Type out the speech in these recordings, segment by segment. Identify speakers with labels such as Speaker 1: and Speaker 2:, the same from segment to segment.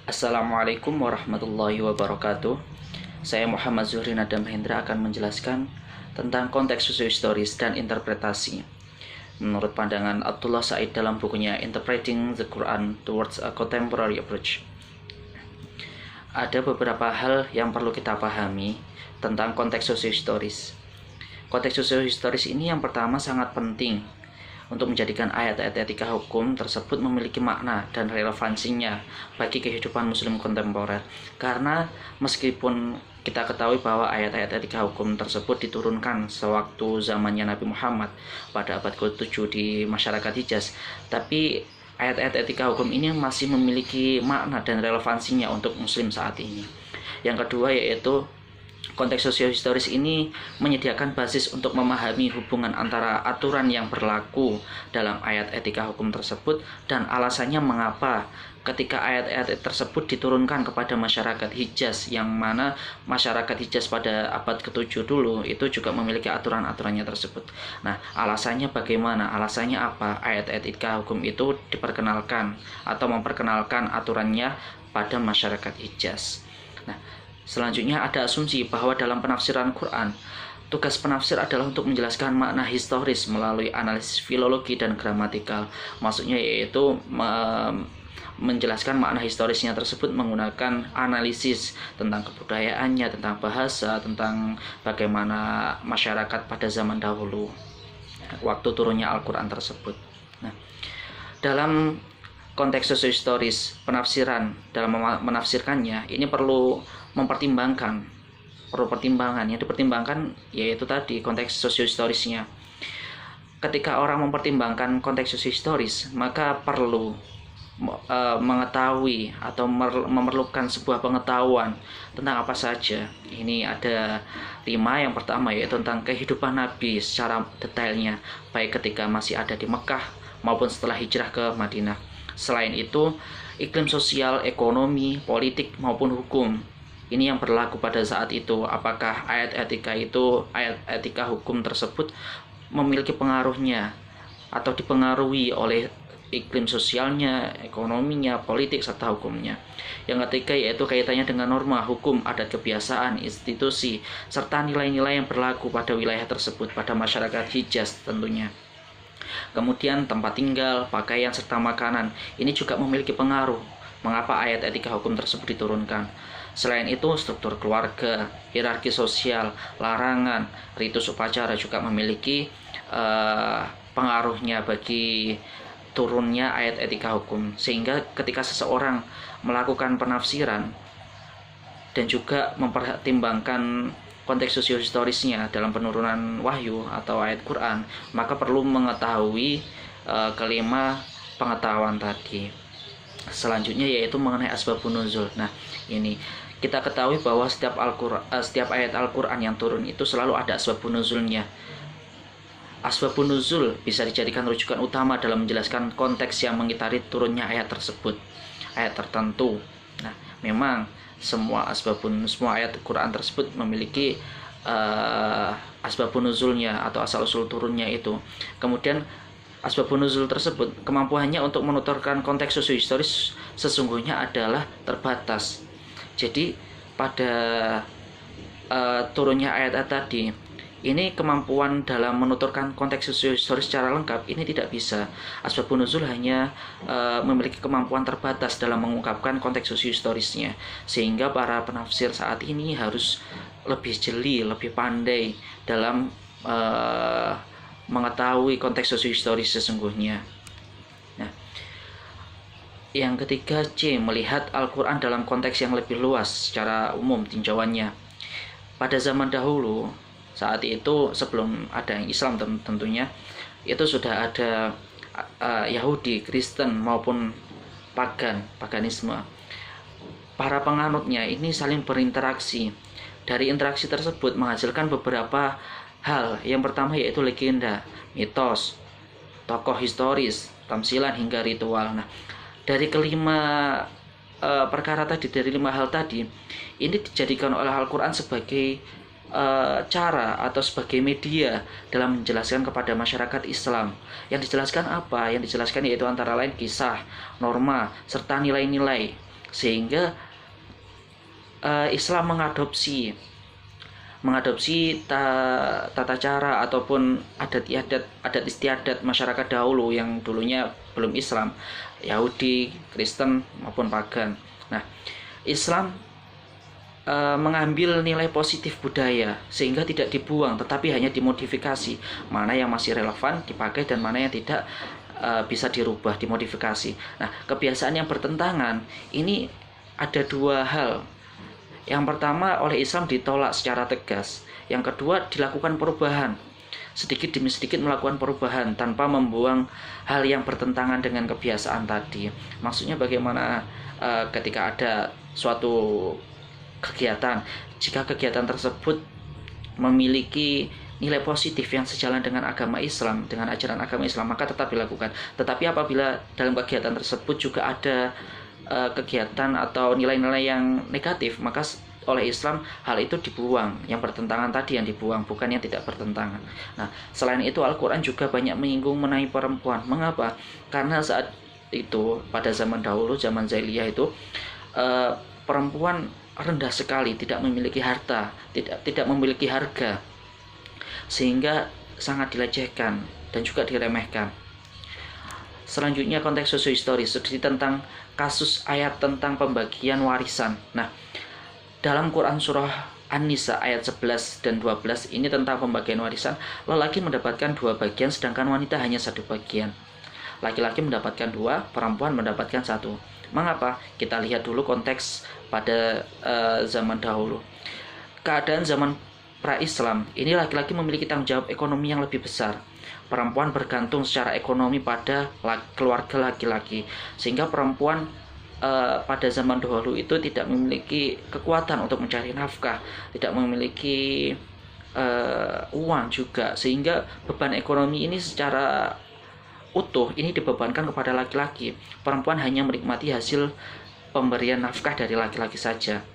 Speaker 1: Assalamualaikum warahmatullahi wabarakatuh. Saya Muhammad Zuhri Nada Mahendra akan menjelaskan tentang konteks sosiohistoris dan interpretasi. Menurut pandangan Abdullah Said dalam bukunya Interpreting the Quran Towards a Contemporary Approach, ada beberapa hal yang perlu kita pahami tentang konteks sosiohistoris. Konteks sosiohistoris ini yang pertama sangat penting untuk menjadikan ayat-ayat etika hukum tersebut memiliki makna dan relevansinya bagi kehidupan muslim kontemporer. Karena meskipun kita ketahui bahwa ayat-ayat etika hukum tersebut diturunkan sewaktu zamannya Nabi Muhammad pada abad ke-7 di masyarakat Hijaz, tapi ayat-ayat etika hukum ini masih memiliki makna dan relevansinya untuk muslim saat ini. Yang kedua yaitu konteks sosiohistoris ini menyediakan basis untuk memahami hubungan antara aturan yang berlaku dalam ayat etika hukum tersebut dan alasannya mengapa ketika ayat-ayat tersebut diturunkan kepada masyarakat Hijaz, yang mana masyarakat Hijaz pada abad ke-7 dulu itu juga memiliki aturan-aturannya tersebut. Nah, alasannya bagaimana? Alasannya apa? Ayat-ayat etika hukum itu diperkenalkan atau memperkenalkan aturannya pada masyarakat Hijaz. Nah, selanjutnya ada asumsi bahwa dalam penafsiran Quran, tugas penafsir adalah untuk menjelaskan makna historis melalui analisis filologi dan gramatikal. Maksudnya yaitu menjelaskan makna historisnya tersebut menggunakan analisis tentang kebudayaannya, tentang bahasa, tentang bagaimana masyarakat pada zaman dahulu waktu turunnya Al-Quran tersebut. Nah, dalam konteks sosiohistoris, penafsiran dalam menafsirkannya ini perlu pertimbangan yang dipertimbangkan yaitu tadi konteks sosiohistorisnya. Ketika orang mempertimbangkan konteks sosiohistoris, maka perlu mengetahui atau memerlukan sebuah pengetahuan tentang apa saja. Ini ada 5. Yang pertama yaitu tentang kehidupan Nabi secara detailnya, baik ketika masih ada di Mekah maupun setelah hijrah ke Madinah. Selain itu, iklim sosial, ekonomi, politik maupun hukum ini yang berlaku pada saat itu. Apakah ayat etika hukum tersebut memiliki pengaruhnya atau dipengaruhi oleh iklim sosialnya, ekonominya, politik serta hukumnya. Yang ketiga yaitu kaitannya dengan norma, hukum, adat, kebiasaan, institusi serta nilai-nilai yang berlaku pada wilayah tersebut, pada masyarakat Hijaz tentunya. Kemudian tempat tinggal, pakaian serta makanan ini juga memiliki pengaruh mengapa ayat etika hukum tersebut diturunkan. Selain itu, struktur keluarga, hierarki sosial, larangan, ritus upacara juga memiliki pengaruhnya bagi turunnya ayat etika hukum. Sehingga ketika seseorang melakukan penafsiran dan juga mempertimbangkan konteks sosiohistorisnya dalam penurunan wahyu atau ayat Quran, maka perlu mengetahui kelima pengetahuan tadi. Selanjutnya yaitu mengenai asbabun nuzul. Nah, ini kita ketahui bahwa setiap ayat Al-Quran yang turun itu selalu ada asbabun nuzulnya. Asbabun nuzul bisa dijadikan rujukan utama dalam menjelaskan konteks yang mengitari turunnya ayat tersebut, ayat tertentu. Nah, memang semua ayat Quran tersebut memiliki asbabun nuzulnya atau asal-usul turunnya itu. Kemudian asbabun nuzul tersebut kemampuannya untuk menuturkan konteks sosiohistoris sesungguhnya adalah terbatas. Jadi pada turunnya ayat-ayat tadi ini kemampuan dalam menuturkan konteks sosiohistoris secara lengkap ini tidak bisa. Asbabun nuzul hanya memiliki kemampuan terbatas dalam mengungkapkan konteks sosiohistorisnya, sehingga para penafsir saat ini harus lebih jeli, lebih pandai dalam mengetahui konteks sosiohistoris sesungguhnya. Nah, yang ketiga C, melihat Al-Quran dalam konteks yang lebih luas secara umum tinjauannya. Pada zaman dahulu, saat itu sebelum ada Islam tentunya, itu sudah ada Yahudi, Kristen maupun paganisme. Para penganutnya ini saling berinteraksi. Dari interaksi tersebut menghasilkan beberapa hal. Yang pertama yaitu legenda, mitos, tokoh historis, tamsilan hingga ritual. Nah, dari kelima perkara tadi, dari 5 hal tadi, ini dijadikan oleh Al-Quran sebagai cara atau sebagai media dalam menjelaskan kepada masyarakat Islam. Yang dijelaskan apa? Yang dijelaskan yaitu antara lain kisah, norma, serta nilai-nilai sehingga Islam mengadopsi tata cara ataupun adat istiadat masyarakat dahulu yang dulunya belum Islam, Yahudi, Kristen maupun pagan. Nah, Islam mengambil nilai positif budaya sehingga tidak dibuang tetapi hanya dimodifikasi, mana yang masih relevan dipakai dan mana yang tidak bisa dirubah, dimodifikasi. Nah, kebiasaan yang bertentangan ini ada dua hal. Yang pertama, oleh Islam ditolak secara tegas. Yang kedua, dilakukan perubahan. Sedikit demi sedikit melakukan perubahan tanpa membuang hal yang bertentangan dengan kebiasaan tadi. Maksudnya bagaimana ketika ada suatu kegiatan, jika kegiatan tersebut memiliki nilai positif yang sejalan dengan agama Islam, dengan ajaran agama Islam, maka tetap dilakukan. Tetapi apabila dalam kegiatan tersebut juga ada kegiatan atau nilai-nilai yang negatif, maka oleh Islam hal itu dibuang, yang bertentangan tadi yang dibuang, bukan yang tidak bertentangan. Nah, selain itu Al-Quran juga banyak menyinggung mengenai perempuan. Mengapa? Karena saat itu pada zaman dahulu, zaman jahiliyah itu perempuan rendah sekali, tidak memiliki harta, tidak memiliki harga, sehingga sangat dilecehkan dan juga diremehkan. Selanjutnya konteks sosiohistoris, seperti tentang kasus ayat tentang pembagian warisan. Nah, dalam Quran surah An-Nisa ayat 11 dan 12 ini tentang pembagian warisan, lelaki mendapatkan 2 bagian sedangkan wanita hanya 1 bagian. Laki-laki mendapatkan 2, perempuan mendapatkan 1. Mengapa? Kita lihat dulu konteks pada zaman dahulu. Keadaan zaman pra-Islam, ini laki-laki memiliki tanggung jawab ekonomi yang lebih besar. Perempuan bergantung secara ekonomi pada keluarga laki-laki, sehingga perempuan pada zaman dahulu itu tidak memiliki kekuatan untuk mencari nafkah, tidak memiliki uang juga, sehingga beban ekonomi ini secara utuh ini dibebankan kepada laki-laki. Perempuan hanya menikmati hasil pemberian nafkah dari laki-laki saja.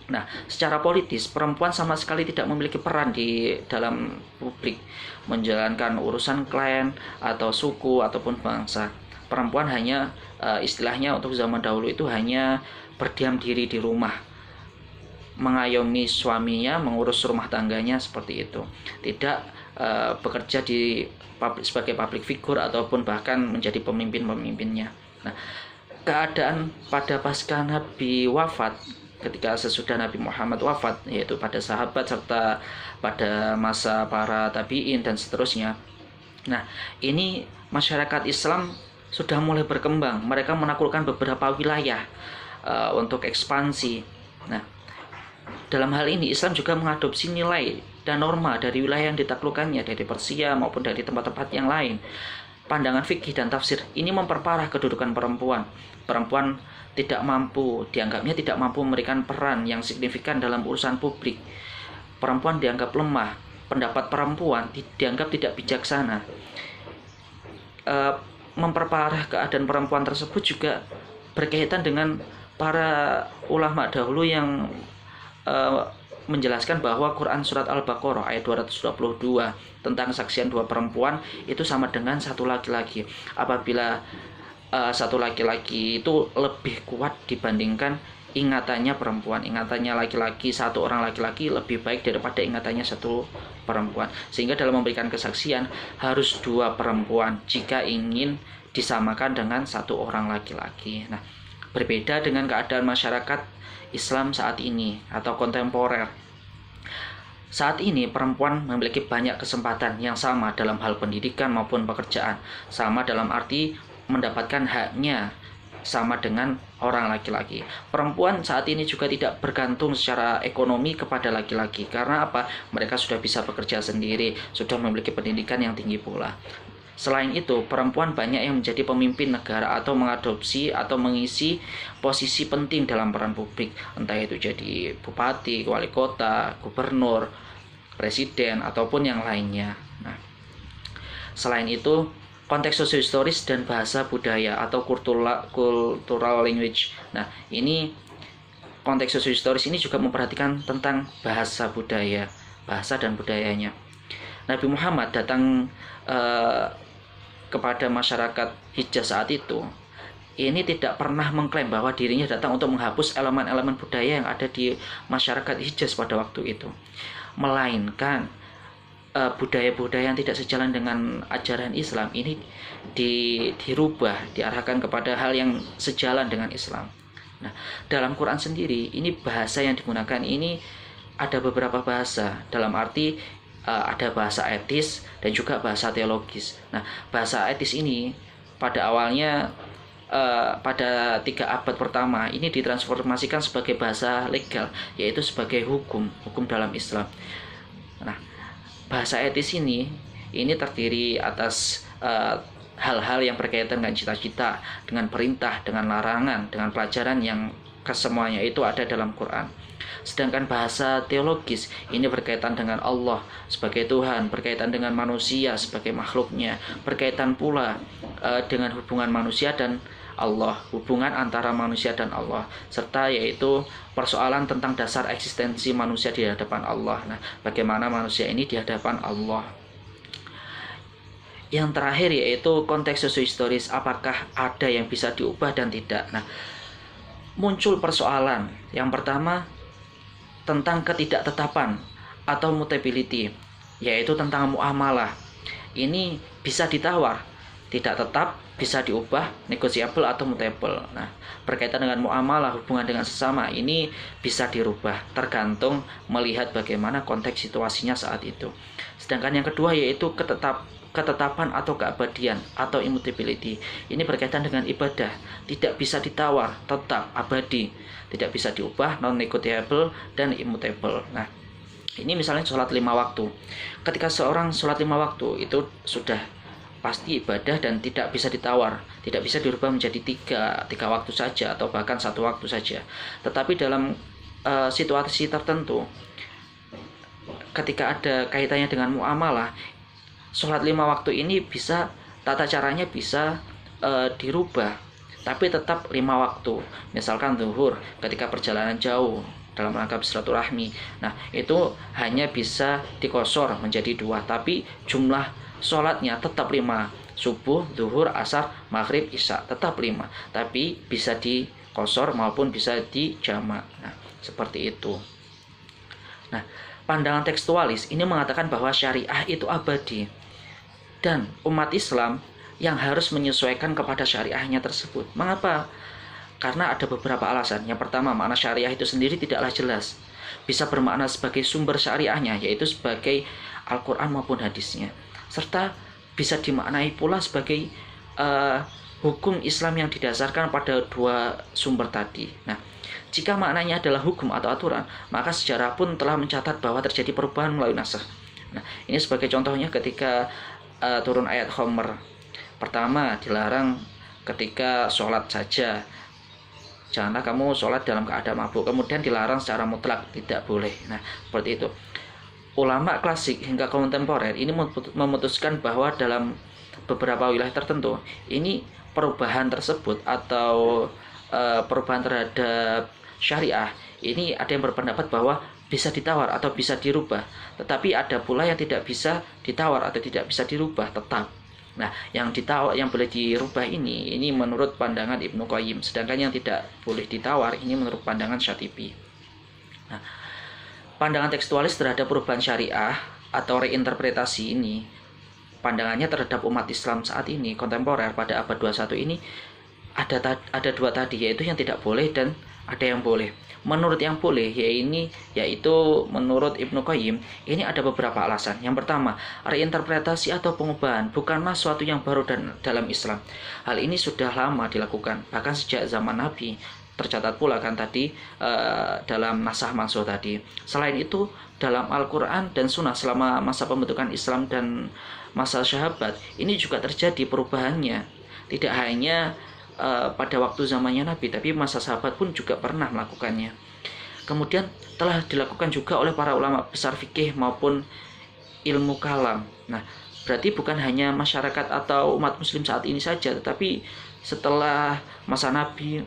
Speaker 1: Nah, secara politis perempuan sama sekali tidak memiliki peran di dalam publik, menjalankan urusan klan atau suku ataupun bangsa. Perempuan hanya istilahnya untuk zaman dahulu itu hanya berdiam diri di rumah, mengayomi suaminya, mengurus rumah tangganya, seperti itu. Tidak bekerja sebagai public figure ataupun bahkan menjadi pemimpinnya. Nah, keadaan pada pasca Nabi wafat, ketika sesudah Nabi Muhammad wafat, yaitu pada sahabat serta pada masa para tabi'in dan seterusnya. Nah, ini masyarakat Islam sudah mulai berkembang. Mereka menaklukkan beberapa wilayah untuk ekspansi. Nah, dalam hal ini Islam juga mengadopsi nilai dan norma dari wilayah yang ditaklukkannya, dari Persia maupun dari tempat-tempat yang lain. Pandangan fikih dan tafsir ini memperparah kedudukan perempuan. Perempuan dianggapnya tidak mampu memberikan peran yang signifikan dalam urusan publik. Perempuan dianggap lemah, pendapat perempuan dianggap tidak bijaksana. Memperparah keadaan perempuan tersebut juga berkaitan dengan para ulama dahulu yang menjelaskan bahwa Quran surat Al-Baqarah ayat 222 tentang kesaksian 2 perempuan itu sama dengan 1 laki-laki. Apabila 1 laki-laki itu lebih kuat dibandingkan ingatannya perempuan, ingatannya laki-laki, 1 orang laki-laki lebih baik daripada ingatannya 1 perempuan. Sehingga dalam memberikan kesaksian harus 2 perempuan jika ingin disamakan dengan 1 orang laki-laki. Nah, berbeda dengan keadaan masyarakat Islam saat ini atau kontemporer. Saat ini perempuan memiliki banyak kesempatan yang sama dalam hal pendidikan maupun pekerjaan. Sama dalam arti mendapatkan haknya sama dengan orang laki-laki. Perempuan saat ini juga tidak bergantung secara ekonomi kepada laki-laki. Karena apa? Mereka sudah bisa bekerja sendiri, sudah memiliki pendidikan yang tinggi pula. Selain itu, perempuan banyak yang menjadi pemimpin negara atau mengadopsi atau mengisi posisi penting dalam peran publik. Entah itu jadi bupati, wali kota, gubernur, presiden, ataupun yang lainnya. Nah, selain itu, konteks sosiohistoris dan bahasa budaya atau cultural language. Nah, ini konteks sosiohistoris ini juga memperhatikan tentang bahasa budaya, bahasa dan budayanya. Nabi Muhammad datang kepada masyarakat Hijaz saat itu ini tidak pernah mengklaim bahwa dirinya datang untuk menghapus elemen-elemen budaya yang ada di masyarakat Hijaz pada waktu itu, melainkan budaya-budaya yang tidak sejalan dengan ajaran Islam ini dirubah, diarahkan kepada hal yang sejalan dengan Islam. Nah, dalam Quran sendiri ini bahasa yang digunakan ini ada beberapa bahasa, dalam arti ada bahasa etis dan juga bahasa teologis. Nah, bahasa etis ini pada awalnya pada 3 abad pertama ini ditransformasikan sebagai bahasa legal, yaitu sebagai hukum dalam Islam. Nah, bahasa etis ini terdiri atas hal-hal yang berkaitan dengan cita-cita, dengan perintah, dengan larangan, dengan pelajaran yang kesemuanya itu ada dalam Quran. Sedangkan bahasa teologis ini berkaitan dengan Allah sebagai Tuhan, berkaitan dengan manusia sebagai makhluknya, berkaitan pula dengan hubungan manusia dan Allah, hubungan antara manusia dan Allah, serta yaitu persoalan tentang dasar eksistensi manusia di hadapan Allah. Nah, bagaimana manusia ini di hadapan Allah. Yang terakhir yaitu konteks sosiohistoris, apakah ada yang bisa diubah dan tidak. Nah, muncul persoalan yang pertama tentang ketidaktetapan atau mutability, yaitu tentang muamalah. Ini bisa ditawar, tidak tetap, bisa diubah, negotiable atau mutable. Nah, berkaitan dengan muamalah, hubungan dengan sesama, ini bisa dirubah tergantung melihat bagaimana konteks situasinya saat itu. Sedangkan yang kedua yaitu ketetapan atau keabadian atau immutability. Ini berkaitan dengan ibadah, tidak bisa ditawar, tetap abadi, tidak bisa diubah, non-negotiable dan immutable. Nah, ini misalnya sholat 5 waktu. Ketika seorang sholat 5 waktu itu sudah pasti ibadah dan tidak bisa ditawar, tidak bisa dirubah menjadi tiga waktu saja atau bahkan 1 waktu saja. Tetapi dalam situasi tertentu, ketika ada kaitannya dengan muamalah, sholat 5 waktu ini bisa, tata caranya bisa dirubah, tapi tetap 5 waktu. Misalkan zuhur ketika perjalanan jauh dalam rangka silaturahmi, nah itu hanya bisa dikosor menjadi 2, tapi jumlah sholatnya tetap 5. Subuh, zuhur, asar, maghrib, isya tetap 5, tapi bisa dikosor maupun bisa dijamak. Nah, seperti itu. Nah, pandangan tekstualis ini mengatakan bahwa syariah itu abadi dan umat Islam yang harus menyesuaikan kepada syariahnya tersebut. Mengapa? Karena ada beberapa alasan. Yang pertama, makna syariah itu sendiri tidaklah jelas. Bisa bermakna sebagai sumber syariahnya, yaitu sebagai Al-Quran maupun hadisnya, serta bisa dimaknai pula sebagai hukum Islam yang didasarkan pada 2 sumber tadi. Nah, jika maknanya adalah hukum atau aturan, maka sejarah pun telah mencatat bahwa terjadi perubahan melalui nasakh. Nah, ini sebagai contohnya ketika turun ayat Khomer. Pertama, dilarang ketika sholat saja, janganlah kamu sholat dalam keadaan mabuk. Kemudian dilarang secara mutlak, tidak boleh. Nah, seperti itu. Ulama klasik hingga kontemporer ini memutuskan bahwa dalam beberapa wilayah tertentu ini perubahan tersebut atau perubahan terhadap syariah ini ada yang berpendapat bahwa bisa ditawar atau bisa dirubah, tetapi ada pula yang tidak bisa ditawar atau tidak bisa dirubah tetap. Nah, yang ditawar, yang boleh dirubah ini menurut pandangan Ibnu Qayyim, sedangkan yang tidak boleh ditawar ini menurut pandangan Syatibi. Nah, pandangan tekstualis terhadap perubahan syariah atau reinterpretasi ini, pandangannya terhadap umat Islam saat ini kontemporer pada abad 21 ini ada 2 tadi, yaitu yang tidak boleh dan ada yang boleh. Menurut yang boleh yaitu menurut Ibnu Qayyim ini ada beberapa alasan. Yang pertama, reinterpretasi atau pengubahan bukanlah suatu yang baru dalam Islam. Hal ini sudah lama dilakukan, bahkan sejak zaman Nabi. Tercatat pula kan tadi dalam nasakh mansuh tadi. Selain itu, dalam Al-Quran dan Sunnah selama masa pembentukan Islam dan masa sahabat ini juga terjadi perubahannya. Tidak hanya pada waktu zamannya Nabi, tapi masa sahabat pun juga pernah melakukannya. Kemudian telah dilakukan juga oleh para ulama besar fikih maupun ilmu kalam. Nah, berarti bukan hanya masyarakat atau umat muslim saat ini saja, tetapi setelah masa Nabi,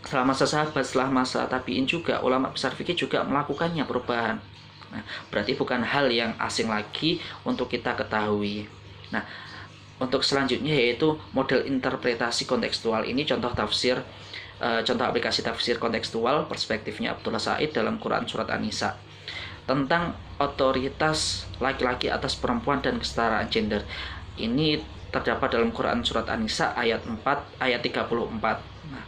Speaker 1: setelah masa sahabat, setelah masa tabi'in juga ulama besar fikih juga melakukannya perubahan. Nah, berarti bukan hal yang asing lagi untuk kita ketahui. Nah, Untuk selanjutnya yaitu model interpretasi kontekstual. Ini contoh tafsir, contoh aplikasi tafsir kontekstual perspektifnya Abdullah Said dalam Quran Surat An-Nisa tentang otoritas laki-laki atas perempuan dan kesetaraan gender. Ini terdapat dalam Quran Surat An-Nisa ayat 4, ayat 34. Nah,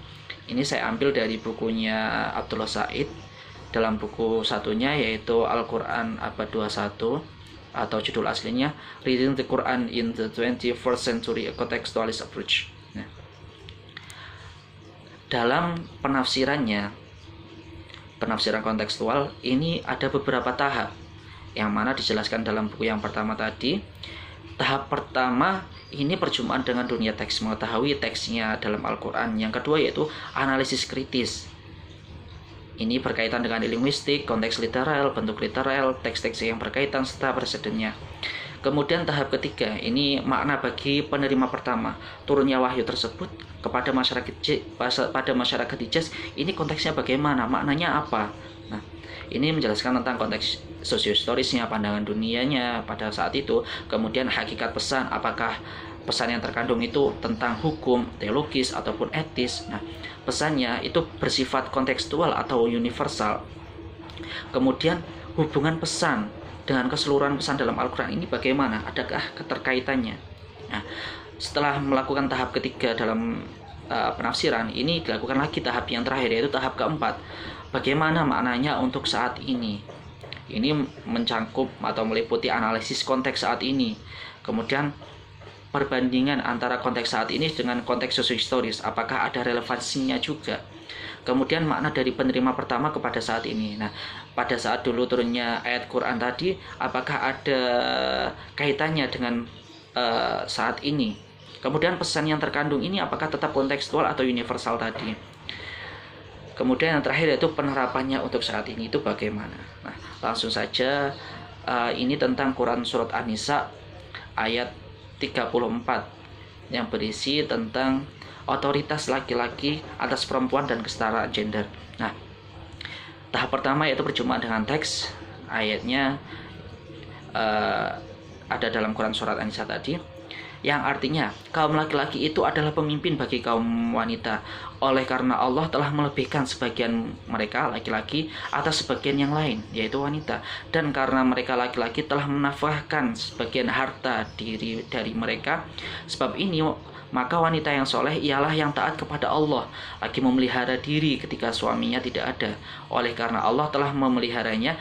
Speaker 1: ini saya ambil dari bukunya Abdullah Said dalam buku satunya yaitu Al-Quran Abad 21, atau judul aslinya Reading the Quran in the 21st Century, a Contextualist Approach. Nah, dalam penafsiran kontekstual ini ada beberapa tahap yang mana dijelaskan dalam buku yang pertama tadi. Tahap pertama ini perjumpaan dengan dunia teks, mengetahui teksnya dalam Al-Quran. Yang kedua yaitu analisis kritis. Ini berkaitan dengan linguistik, konteks literal, bentuk literal, teks-teks yang berkaitan, serta presidennya. Kemudian tahap ketiga, ini makna bagi penerima pertama. Turunnya wahyu tersebut kepada masyarakat Hijaz, ini konteksnya bagaimana, maknanya apa. Nah, ini menjelaskan tentang konteks sosiohistorisnya, pandangan dunianya pada saat itu. Kemudian hakikat pesan, apakah pesan yang terkandung itu tentang hukum, teologis, ataupun etis. Nah, pesannya itu bersifat kontekstual atau universal. Kemudian hubungan pesan dengan keseluruhan pesan dalam Al-Quran ini bagaimana? Adakah keterkaitannya? Nah, setelah melakukan tahap ketiga dalam penafsiran, ini dilakukan lagi tahap yang terakhir, yaitu tahap keempat. Bagaimana maknanya untuk saat ini? Ini mencangkup atau meliputi analisis konteks saat ini. Kemudian perbandingan antara konteks saat ini dengan konteks sosiohistoris, apakah ada relevansinya juga. Kemudian makna dari penerima pertama kepada saat ini. Nah, pada saat dulu turunnya ayat Quran tadi, apakah ada kaitannya dengan saat ini. Kemudian pesan yang terkandung ini apakah tetap kontekstual atau universal tadi. Kemudian yang terakhir yaitu penerapannya untuk saat ini itu bagaimana. Nah, langsung saja ini tentang Quran Surat An-Nisa ayat 34 yang berisi tentang otoritas laki-laki atas perempuan dan kesetaraan gender. Nah, tahap pertama yaitu perjumpaan dengan teks. Ayatnya ada dalam Quran Surat An-Nisa tadi, yang artinya kaum laki-laki itu adalah pemimpin bagi kaum wanita, oleh karena Allah telah melebihkan sebagian mereka laki-laki atas sebagian yang lain, yaitu wanita, dan karena mereka laki-laki telah menafkahkan sebagian harta dari mereka. Sebab ini maka wanita yang soleh ialah yang taat kepada Allah, lagi memelihara diri ketika suaminya tidak ada. Oleh karena Allah telah memeliharanya,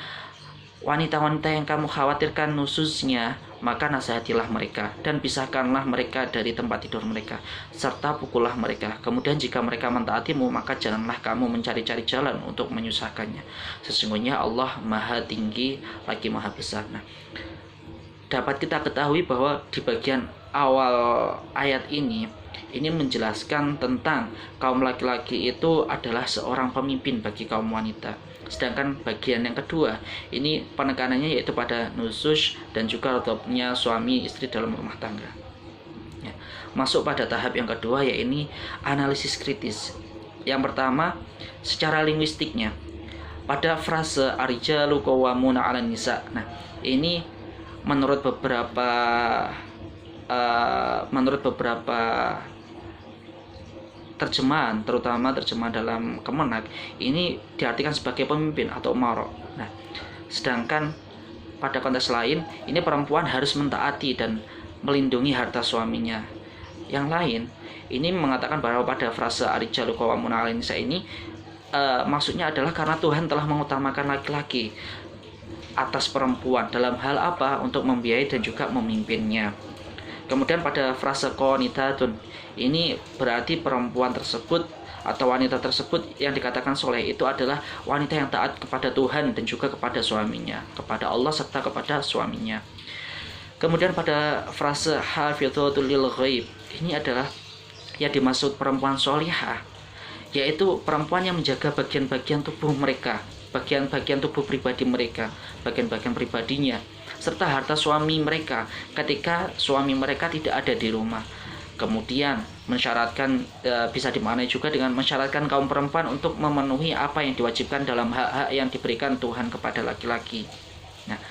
Speaker 1: wanita-wanita yang kamu khawatirkan nususnya, maka nasihatilah mereka dan pisahkanlah mereka dari tempat tidur mereka, serta pukullah mereka. Kemudian jika mereka mentaatimu, maka janganlah kamu mencari-cari jalan untuk menyusahkannya. Sesungguhnya Allah Maha Tinggi lagi Maha Besar. Nah, dapat kita ketahui bahwa di bagian awal ayat ini menjelaskan tentang kaum laki-laki itu adalah seorang pemimpin bagi kaum wanita. Sedangkan bagian yang kedua ini penekanannya yaitu pada nusus dan juga rodopnya suami istri dalam rumah tangga. Ya. Masuk pada tahap yang kedua yaitu analisis kritis. Yang pertama secara linguistiknya pada frase ar-rijalu qawwamuna 'alan nisa. Nah, ini menurut beberapa terjemahan, terutama terjemahan dalam Kemenak, ini diartikan sebagai pemimpin atau umarok. Nah, sedangkan pada konteks lain, ini perempuan harus mentaati dan melindungi harta suaminya. Yang lain, ini mengatakan bahwa pada frase ar-rijalu qawwamuna 'alan nisa ini maksudnya adalah karena Tuhan telah mengutamakan laki-laki atas perempuan dalam hal apa? Untuk membiayai dan juga memimpinnya. Kemudian pada frase qanitatun, ini berarti perempuan tersebut atau wanita tersebut yang dikatakan soleh itu adalah wanita yang taat kepada Tuhan dan juga kepada suaminya, kepada Allah serta kepada suaminya. Kemudian pada frase hafidhatul lil ghaib, ini adalah yang dimaksud perempuan solihah, yaitu perempuan yang menjaga bagian-bagian tubuh mereka, bagian-bagian tubuh pribadi mereka, bagian-bagian pribadinya, serta harta suami mereka ketika suami mereka tidak ada di rumah. Kemudian mensyaratkan, bisa dimaknai juga dengan mensyaratkan kaum perempuan untuk memenuhi apa yang diwajibkan dalam hak-hak yang diberikan Tuhan kepada laki-laki. Nah,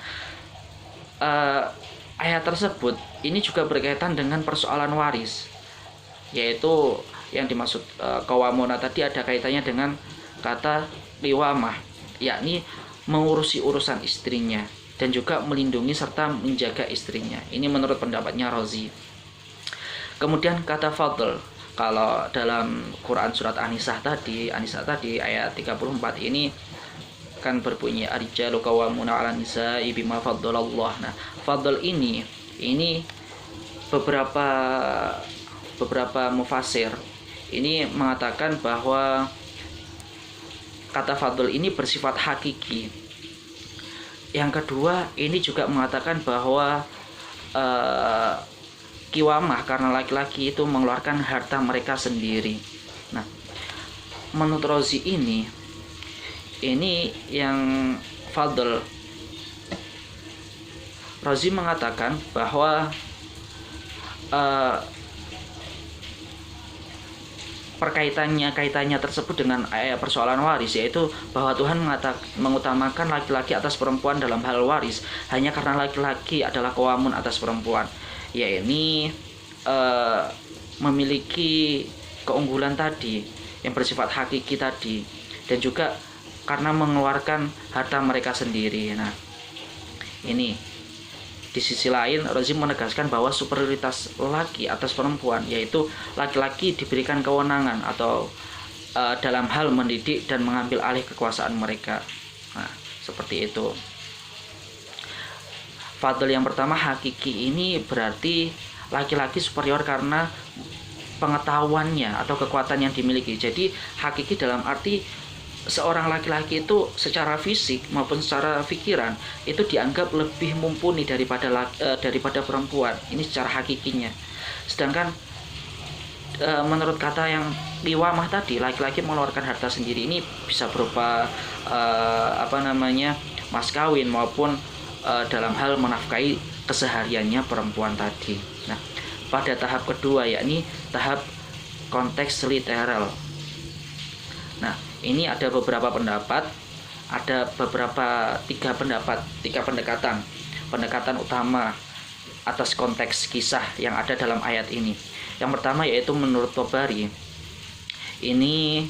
Speaker 1: ayat tersebut ini juga berkaitan dengan persoalan waris, yaitu yang dimaksud qawwamuna tadi ada kaitannya dengan kata liwamah, yakni mengurusi urusan istrinya dan juga melindungi serta menjaga istrinya. Ini menurut pendapatnya Razi. Kemudian kata fadl, kalau dalam Quran surat An-Nisa tadi ayat 34 ini kan berbunyi ar-rijalu qawwamuna 'alan nisa'i bima faddalallah. Nah, fadl ini beberapa mufasir ini mengatakan bahwa kata fadl ini bersifat hakiki. Yang kedua, ini juga mengatakan bahwa kiwamah karena laki-laki itu mengeluarkan harta mereka sendiri. Nah, menurut Razi ini yang fadl, Razi mengatakan bahwa kaitannya tersebut dengan persoalan waris, yaitu bahwa Tuhan mengutamakan laki-laki atas perempuan dalam hal waris hanya karena laki-laki adalah qawamun atas perempuan, yakni memiliki keunggulan tadi yang bersifat hakiki tadi, dan juga karena mengeluarkan harta mereka sendiri. Nah, ini di sisi lain Razi menegaskan bahwa superioritas laki atas perempuan, yaitu laki-laki diberikan kewenangan atau dalam hal mendidik dan mengambil alih kekuasaan mereka. Nah, seperti itu. Fadl yang pertama hakiki ini berarti laki-laki superior karena pengetahuannya atau kekuatan yang dimiliki. Jadi hakiki dalam arti seorang laki-laki itu secara fisik maupun secara pikiran itu dianggap lebih mumpuni daripada perempuan. Ini secara hakikinya. Sedangkan menurut kata yang liwamah tadi, laki-laki mengeluarkan harta sendiri, ini bisa berupa mas kawin maupun dalam hal menafkahi kesehariannya perempuan tadi. Nah, pada tahap kedua, yakni tahap konteks literal. Nah, ini ada beberapa pendapat, tiga pendekatan utama atas konteks kisah yang ada dalam ayat ini. Yang pertama yaitu menurut Tobari, ini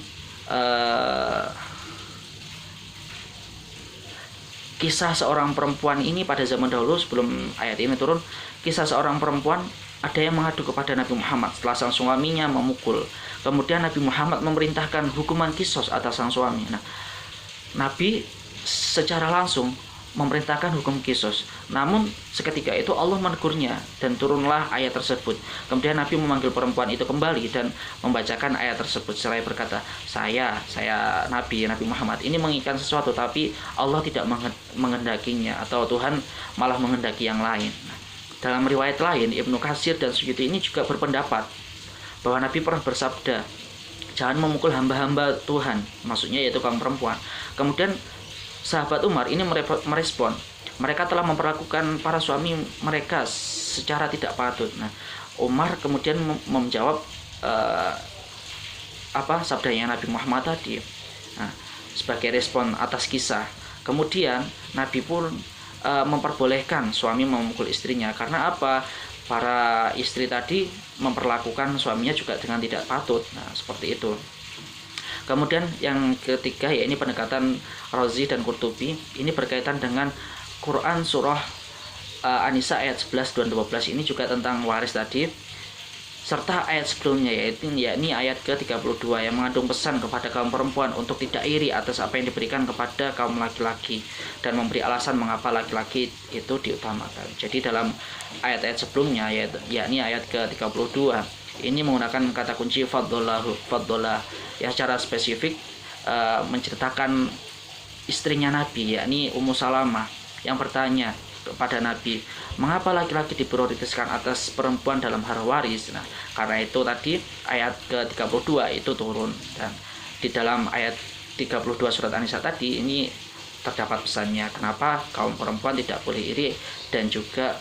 Speaker 1: kisah seorang perempuan ini pada zaman dahulu sebelum ayat ini turun, kisah seorang perempuan ada yang mengadu kepada Nabi Muhammad setelah sang suaminya memukul. Kemudian Nabi Muhammad memerintahkan hukuman kisos atas sang suami. Nah, Nabi secara langsung memerintahkan hukum kisos. Namun seketika itu Allah menegurnya dan turunlah ayat tersebut. Kemudian Nabi memanggil perempuan itu kembali dan membacakan ayat tersebut seraya berkata, saya Nabi Muhammad ini menginginkan sesuatu, tapi Allah tidak menghendakinya, atau Tuhan malah menghendaki yang lain. Dalam riwayat lain, Ibnu Katsir dan Suyuti ini juga berpendapat bahwa Nabi pernah bersabda, jangan memukul hamba-hamba Tuhan, maksudnya yaitu kaum perempuan. Kemudian sahabat Umar ini merespon, mereka telah memperlakukan para suami mereka secara tidak patut. Nah, Umar kemudian menjawab sabdanya Nabi Muhammad tadi, nah, sebagai respon atas kisah. Kemudian Nabi pun memperbolehkan suami memukul istrinya. Karena apa? Para istri tadi memperlakukan suaminya juga dengan tidak patut. Nah, seperti itu. Kemudian yang ketiga, ya ini pendekatan Razi dan Qurtubi, ini berkaitan dengan Quran surah An-Nisa ayat 11 dan 12, ini juga tentang waris tadi, serta ayat sebelumnya yakni ayat ke-32 yang mengandung pesan kepada kaum perempuan untuk tidak iri atas apa yang diberikan kepada kaum laki-laki dan memberi alasan mengapa laki-laki itu diutamakan. Jadi dalam ayat-ayat sebelumnya yakni ayat ke-32 ini menggunakan kata kunci faddolah yang secara spesifik menceritakan istrinya Nabi, yakni Ummu Salamah, yang bertanya kepada Nabi, mengapa laki-laki diprioritaskan atas perempuan dalam hal waris? Nah, karena itu tadi ayat ke-32 itu turun, dan di dalam ayat 32 surat An-Nisa tadi ini terdapat pesannya kenapa kaum perempuan tidak boleh iri, dan juga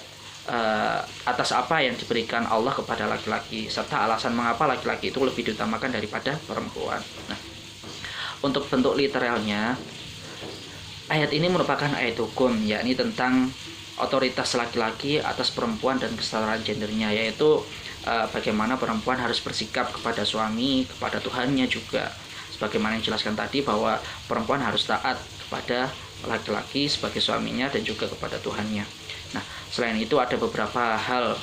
Speaker 1: atas apa yang diberikan Allah kepada laki-laki, serta alasan mengapa laki-laki itu lebih diutamakan daripada perempuan. Nah, untuk bentuk literalnya, ayat ini merupakan ayat hukum, yakni tentang otoritas laki-laki atas perempuan dan kesetaraan gendernya, yaitu bagaimana perempuan harus bersikap kepada suami, kepada Tuhannya juga. Sebagaimana yang dijelaskan tadi bahwa perempuan harus taat kepada laki-laki sebagai suaminya dan juga kepada Tuhannya. Nah, selain itu ada beberapa hal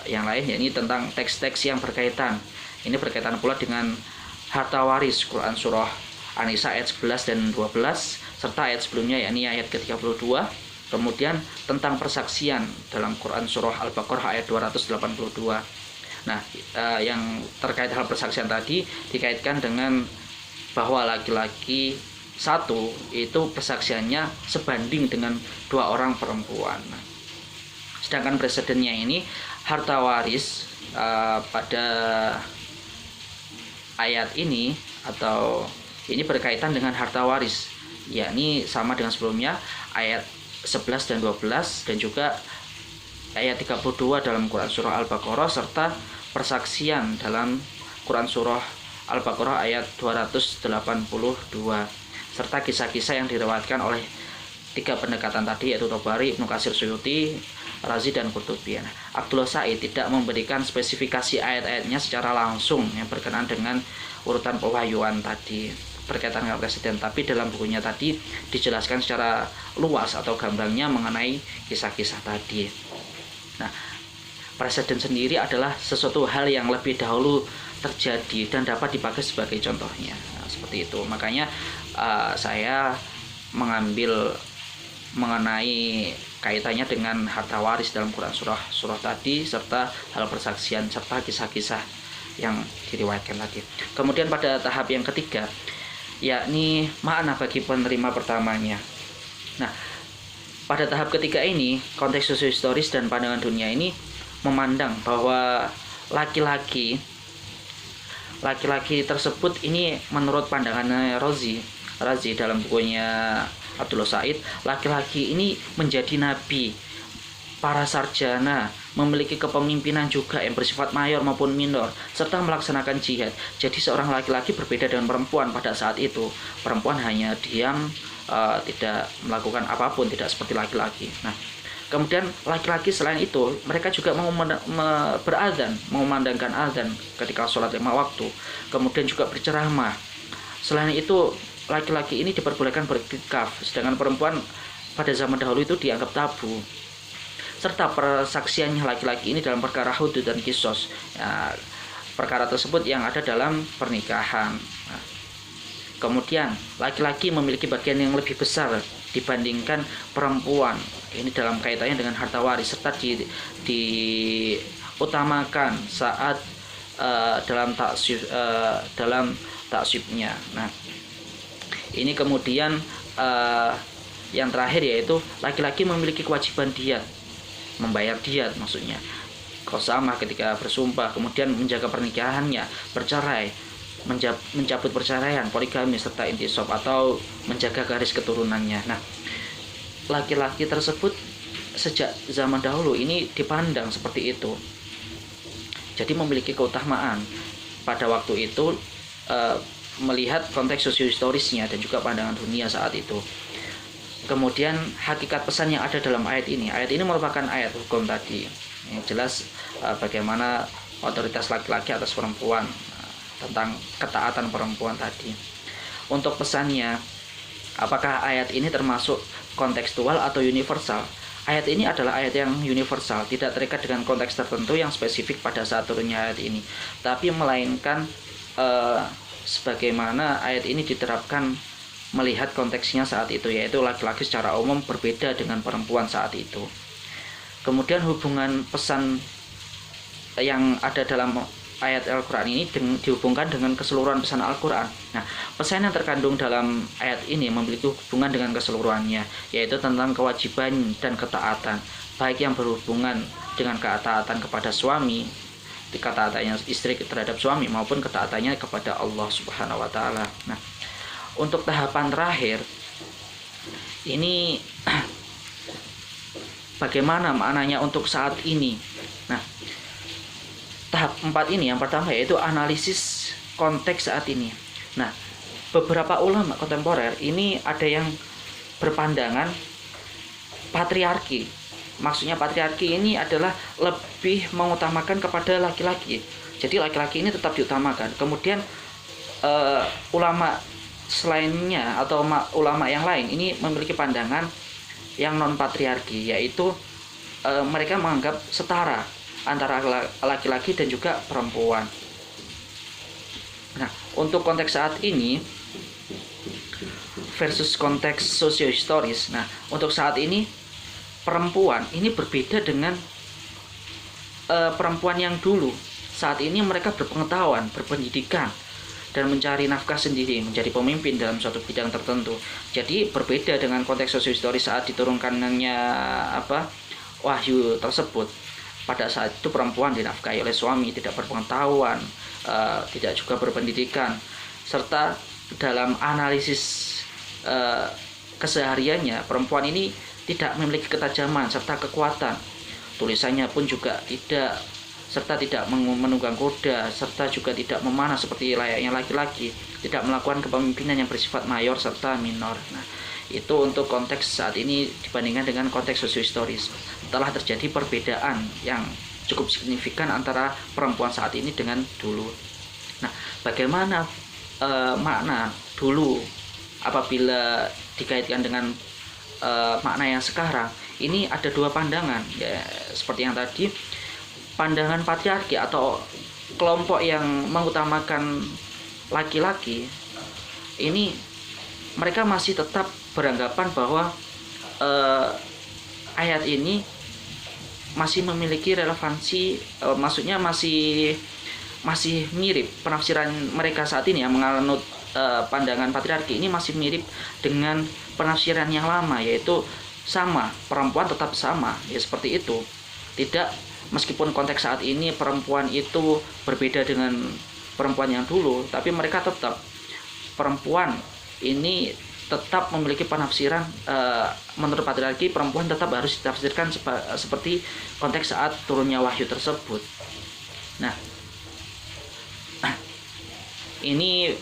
Speaker 1: yang lain, yakni tentang teks-teks yang berkaitan. Ini berkaitan pula dengan harta waris, Quran surah An-Nisa ayat 11 dan 12 serta ayat sebelumnya yakni ayat ke-32. Kemudian tentang persaksian dalam Quran surah Al-Baqarah ayat 282. Nah, yang terkait hal persaksian tadi dikaitkan dengan bahwa laki-laki satu itu persaksiannya sebanding dengan 2 orang perempuan. Nah, sedangkan presidennya ini harta waris pada ayat ini atau ini berkaitan dengan harta waris, yakni sama dengan sebelumnya ayat 11 dan 12 dan juga ayat 32 dalam Quran surah Al-Baqarah serta persaksian dalam Quran surah Al-Baqarah ayat 282 serta kisah-kisah yang diriwayatkan oleh 3 pendekatan tadi, yaitu Tabari, Ibnu Katsir, Suyuti, Razi dan Qurtubi. Abdullah Said tidak memberikan spesifikasi ayat-ayatnya secara langsung yang berkenaan dengan urutan pewahyuan tadi berkaitan dengan presiden, tapi dalam bukunya tadi dijelaskan secara luas atau gambarnya mengenai kisah-kisah tadi. Nah, presiden sendiri adalah sesuatu hal yang lebih dahulu terjadi dan dapat dipakai sebagai contohnya. Nah, seperti itu. Makanya saya mengambil mengenai kaitannya dengan harta waris dalam Quran surah tadi serta hal persaksian serta kisah-kisah yang diriwayatkan tadi. Kemudian pada tahap yang ketiga, yakni makna bagi penerima pertamanya. Nah, pada tahap ketiga ini, konteks sosiohistoris dan pandangan dunia ini memandang bahwa laki-laki tersebut ini menurut pandangannya Razi dalam bukunya Abdullah Said, laki-laki ini menjadi nabi, para sarjana, memiliki kepemimpinan juga yang bersifat mayor maupun minor, serta melaksanakan jihad. Jadi seorang laki-laki berbeda dengan perempuan pada saat itu. Perempuan hanya diam, tidak melakukan apapun, tidak seperti laki-laki. Nah, kemudian laki-laki selain itu, mereka juga mau berazan, mengumandangkan azan ketika sholat 5 waktu. Kemudian juga berceramah. Selain itu, laki-laki ini diperbolehkan beriktikaf, sedangkan perempuan pada zaman dahulu itu dianggap tabu. Serta persaksiannya laki-laki ini dalam perkara hudud dan kisos, ya, perkara tersebut yang ada dalam pernikahan. Nah, kemudian laki-laki memiliki bagian yang lebih besar dibandingkan perempuan, ini dalam kaitannya dengan harta waris, serta diutamakan saat dalam taksibnya. Nah, ini kemudian yang terakhir yaitu laki-laki memiliki kewajiban diat, membayar diat maksudnya, qasamah ketika bersumpah, kemudian menjaga pernikahannya, bercerai, mencabut perceraian, poligami serta intisab atau menjaga garis keturunannya. Nah, laki-laki tersebut sejak zaman dahulu ini dipandang seperti itu. Jadi memiliki keutamaan pada waktu itu melihat konteks sosiohistorisnya dan juga pandangan dunia saat itu. Kemudian hakikat pesan yang ada dalam ayat ini merupakan ayat hukum tadi, yang jelas bagaimana otoritas laki-laki atas perempuan, tentang ketaatan perempuan tadi. Untuk pesannya, apakah ayat ini termasuk kontekstual atau universal? Ayat ini adalah ayat yang universal, tidak terikat dengan konteks tertentu yang spesifik pada saat turunnya ayat ini, tapi melainkan sebagaimana ayat ini diterapkan melihat konteksnya saat itu, yaitu laki-laki secara umum berbeda dengan perempuan saat itu. Kemudian hubungan pesan yang ada dalam ayat Al-Quran ini dihubungkan dengan keseluruhan pesan Al-Quran. Nah, pesan yang terkandung dalam ayat ini memiliki hubungan dengan keseluruhannya, yaitu tentang kewajiban dan ketaatan, baik yang berhubungan dengan ketaatan kepada suami, ketaatannya istri terhadap suami, maupun ketaatannya kepada Allah Subhanahu wa Ta'ala. Nah, untuk tahapan terakhir ini bagaimana maknanya untuk saat ini. Nah, tahap 4 ini yang pertama yaitu analisis konteks saat ini. Nah, beberapa ulama kontemporer ini ada yang berpandangan patriarki. Maksudnya patriarki ini adalah lebih mengutamakan kepada laki-laki. Jadi laki-laki ini tetap diutamakan. Kemudian ulama selainnya atau ulama yang lain ini memiliki pandangan yang non patriarki, yaitu mereka menganggap setara antara laki-laki dan juga perempuan. Nah, untuk konteks saat ini versus konteks sosiohistoris. Nah, untuk saat ini perempuan ini berbeda dengan perempuan yang dulu. Saat ini mereka berpengetahuan, berpendidikan, dan mencari nafkah sendiri, menjadi pemimpin dalam suatu bidang tertentu. Jadi berbeda dengan konteks sosiohistoris saat diturunkannya wahyu tersebut. Pada saat itu perempuan dinafkahi oleh suami, tidak berpengetahuan, tidak juga berpendidikan, serta dalam analisis kesehariannya perempuan ini tidak memiliki ketajaman serta kekuatan. Tulisannya pun juga tidak, serta tidak menunggang kuda, serta juga tidak memanah seperti layaknya laki-laki, tidak melakukan kepemimpinan yang bersifat mayor serta minor. Nah, itu untuk konteks saat ini dibandingkan dengan konteks sosiohistoris. Telah terjadi perbedaan yang cukup signifikan antara perempuan saat ini dengan dulu. Nah, bagaimana makna dulu apabila dikaitkan dengan makna yang sekarang? Ini ada dua pandangan, ya, seperti yang tadi, pandangan patriarki atau kelompok yang mengutamakan laki-laki ini, mereka masih tetap beranggapan bahwa ayat ini masih memiliki relevansi, maksudnya masih mirip penafsiran mereka saat ini yang menganut pandangan patriarki ini masih mirip dengan penafsiran yang lama, yaitu sama, perempuan tetap sama, ya seperti itu. Tidak, meskipun konteks saat ini perempuan itu berbeda dengan perempuan yang dulu, tapi mereka tetap, perempuan ini tetap memiliki penafsiran menurut patriarki, perempuan tetap harus ditafsirkan seperti konteks saat turunnya wahyu tersebut. Nah, ini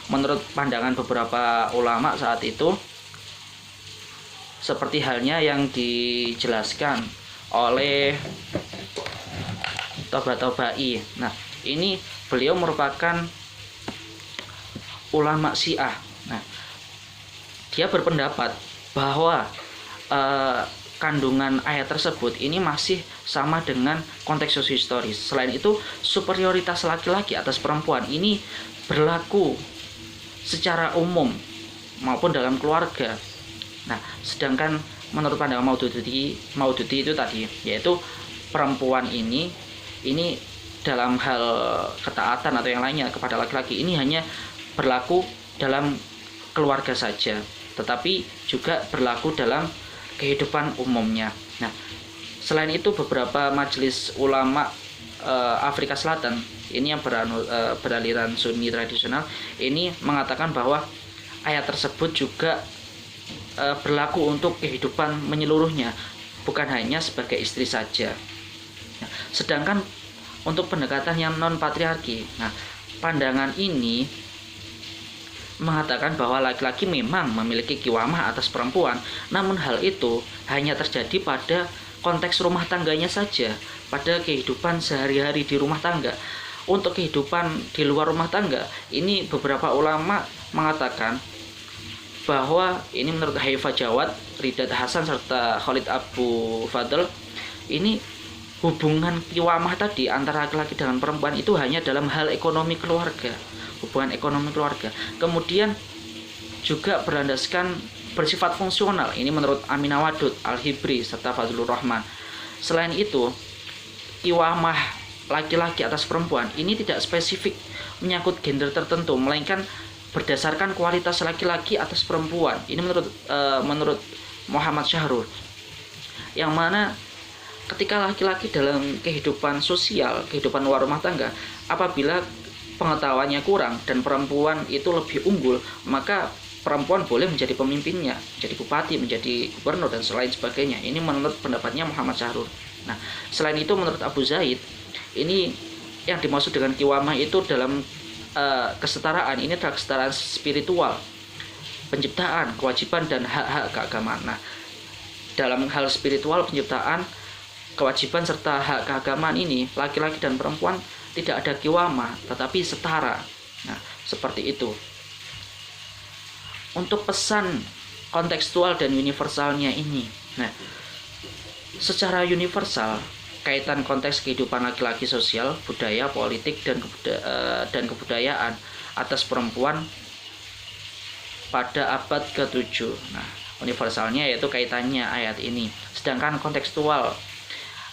Speaker 1: menurut pandangan beberapa ulama saat itu, seperti halnya yang dijelaskan oleh Tabatabai. Nah, ini beliau merupakan ulama Syiah. Nah, dia berpendapat bahwa kandungan ayat tersebut ini masih sama dengan konteks sosiohistoris. Selain itu, superioritas laki-laki atas perempuan ini berlaku secara umum maupun dalam keluarga. Nah, sedangkan menurut pandangan Maududi itu tadi, yaitu perempuan ini dalam hal ketaatan atau yang lainnya kepada laki-laki ini hanya berlaku dalam keluarga saja, tetapi juga berlaku dalam kehidupan umumnya. Nah, selain itu beberapa majelis ulama Afrika Selatan ini yang beraliran Sunni tradisional ini mengatakan bahwa ayat tersebut juga berlaku untuk kehidupan menyeluruhnya, bukan hanya sebagai istri saja. Nah, sedangkan untuk pendekatan yang non patriarki, nah, pandangan ini mengatakan bahwa laki-laki memang memiliki kiwamah atas perempuan, namun hal itu hanya terjadi pada konteks rumah tangganya saja, pada kehidupan sehari-hari di rumah tangga. Untuk kehidupan di luar rumah tangga, ini beberapa ulama mengatakan bahwa ini menurut Haifa Jawad, Ridat Hasan, serta Khalid Abu Fadl, ini hubungan kiwamah tadi antara laki-laki dengan perempuan itu hanya dalam hal ekonomi keluarga, hubungan ekonomi keluarga. Kemudian juga berlandaskan bersifat fungsional, ini menurut Aminah Wadud, Al-Hibri, serta Fazlur Rahman. Selain itu, kiwamah laki-laki atas perempuan ini tidak spesifik menyangkut gender tertentu, melainkan berdasarkan kualitas laki-laki atas perempuan. Ini menurut Muhammad Syahrul, yang mana ketika laki-laki dalam kehidupan sosial, kehidupan luar rumah tangga, apabila pengetahuannya kurang dan perempuan itu lebih unggul, maka perempuan boleh menjadi pemimpinnya, menjadi bupati, menjadi gubernur, dan selain sebagainya. Ini menurut pendapatnya Muhammad Syahrul. Nah, selain itu menurut Abu Zaid, ini yang dimaksud dengan kiwamah itu dalam kesetaraan, ini adalah kesetaraan spiritual, penciptaan, kewajiban, dan hak-hak keagamaan. Nah, dalam hal spiritual, penciptaan, kewajiban serta hak keagamaan ini, laki-laki dan perempuan tidak ada kiwama, tetapi setara. Nah, seperti itu. Untuk pesan kontekstual dan universalnya ini, nah, secara universal, kaitan konteks kehidupan laki-laki, sosial, budaya, politik, dan kebudayaan atas perempuan pada abad ke-7. Nah, universalnya yaitu kaitannya ayat ini. Sedangkan kontekstual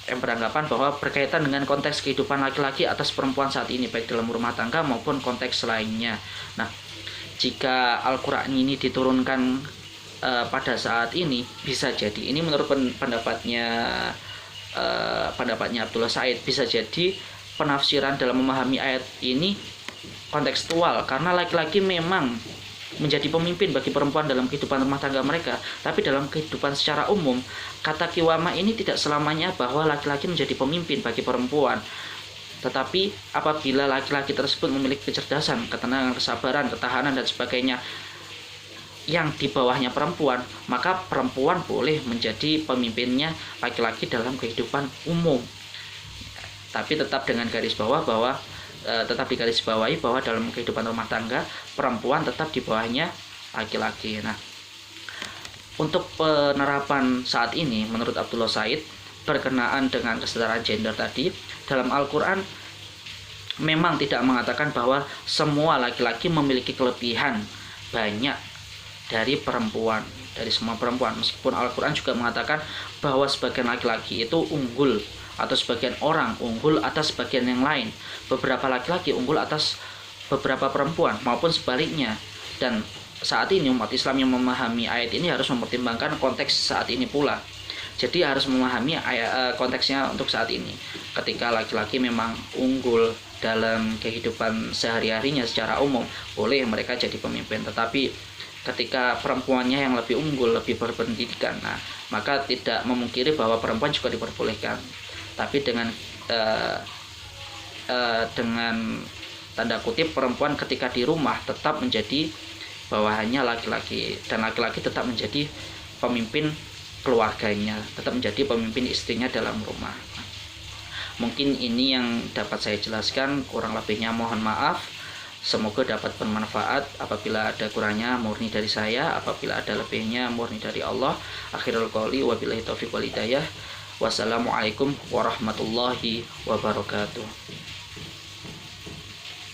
Speaker 1: yang beranggapan bahwa berkaitan dengan konteks kehidupan laki-laki atas perempuan saat ini, baik dalam rumah tangga maupun konteks lainnya. Nah, jika Al-Quran ini diturunkan pada saat ini, bisa jadi, ini menurut pendapatnya Abdullah Said, bisa jadi penafsiran dalam memahami ayat ini kontekstual, karena laki-laki memang menjadi pemimpin bagi perempuan dalam kehidupan rumah tangga mereka, tapi dalam kehidupan secara umum, kata kiwama ini tidak selamanya bahwa laki-laki menjadi pemimpin bagi perempuan. Tetapi apabila laki-laki tersebut memiliki kecerdasan, ketenangan, kesabaran, ketahanan, dan sebagainya yang di bawahnya perempuan, maka perempuan boleh menjadi pemimpinnya laki-laki dalam kehidupan umum. Tapi tetap dengan garis bawah bahwa tetap digarisbawahi bahwa dalam kehidupan rumah tangga perempuan tetap di bawahnya laki-laki. Nah, untuk penerapan saat ini menurut Abdullah Said berkenaan dengan kesetaraan gender tadi, dalam Al-Quran memang tidak mengatakan bahwa semua laki-laki memiliki kelebihan banyak dari perempuan, dari semua perempuan. Meskipun Al-Quran juga mengatakan bahwa sebagian laki-laki itu unggul, atau sebagian orang unggul atas sebagian yang lain. Beberapa laki-laki unggul atas beberapa perempuan, maupun sebaliknya. Dan saat ini umat Islam yang memahami ayat ini harus mempertimbangkan konteks saat ini pula. Jadi harus memahami konteksnya untuk saat ini. Ketika laki-laki memang unggul dalam kehidupan sehari-harinya secara umum, boleh mereka jadi pemimpin. Tetapi ketika perempuannya yang lebih unggul, lebih berpendidikan, nah, maka tidak memungkiri bahwa perempuan juga diperbolehkan. Tapi dengan tanda kutip, perempuan ketika di rumah tetap menjadi bawahannya laki-laki, dan laki-laki tetap menjadi pemimpin keluarganya, tetap menjadi pemimpin istrinya dalam rumah. Mungkin ini yang dapat saya jelaskan, kurang lebihnya mohon maaf. Semoga dapat bermanfaat. Apabila ada kurangnya murni dari saya, apabila ada lebihnya murni dari Allah. Akhirul qouli wabillahi taufiq wal hidayah. Wassalamualaikum warahmatullahi wabarakatuh.